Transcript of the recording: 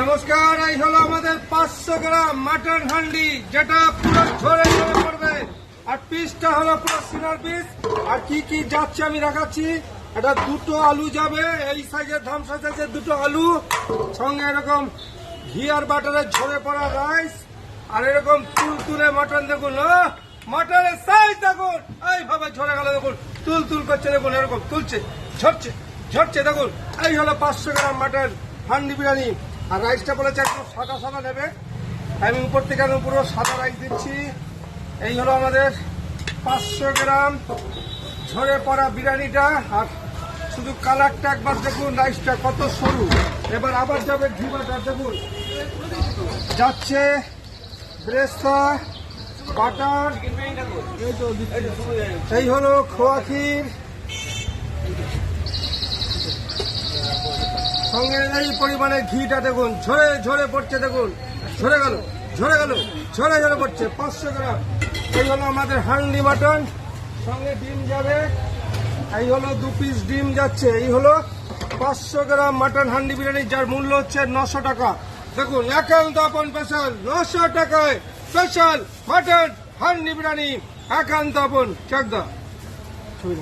নমস্কার, এই হলো আমাদের 500 গ্রাম মাটন হান্ডি, যেটা পুরো ঝরে ঝরে পড়বে। আর পিসটা হলো পুরো সিনার পিস। আর কি কি যাচ্ছে আমি দেখাচ্ছি। এটা দুটো আলু যাবে, এই সাইজের ধাম সাইজের দুটো আলু, সঙ্গে এরকম ঘি আর বাটারের ঝরে পড়া রাইস, আর এরকম তুলতুলে মাটন। দেখুন মাটনের সাইজ দেখুন, এইভাবে ঝরে গেল দেখুন, তুল তুল করছে দেখুন, এরকম তুলছে, ঝরছে ঝরছে দেখুন। এই হলো 500 গ্রাম মাটন হান্ডি বিরিয়ানি। আর রাইসটা বলেছে একদম সাদা সাদা নেবে, আমি উপর থেকে একদম পুরো সাদা রাইস দিচ্ছি। এই হলো আমাদের 500 গ্রাম ঝরে পড়া বিরিয়ানিটা। আর শুধু কালারটা একবার দেখুন, রাইসটা কত সরু। এবার আবার যাবে ঘি বাটার, দেখুন যাচ্ছে ব্রেস্তা বাটার। এই হলো খোয়া ক্ষীর, সঙ্গে এই পরিমাণে ঘিটা দেখুন ঝরে ঝরে পড়ছে, দেখুন ঝরে গেল ঝরে গেল ঝরে ঝরে পড়ছে। 500 গ্রাম এই হলো আমাদের হান্ডি মাটন, সঙ্গে ডিম যাবে। এই হলো 2 পিস ডিম যাচ্ছে। এই হলো 500 গ্রাম মাটন হান্ডি বিরিয়ানি, যার মূল্য হচ্ছে 900 টাকা। দেখুন একান্ত আপন স্পেশাল 900 টাকায় স্পেশাল মাটন হান্ডি বিরিয়ানি, একান্ত আপন। চাকদা ছবি।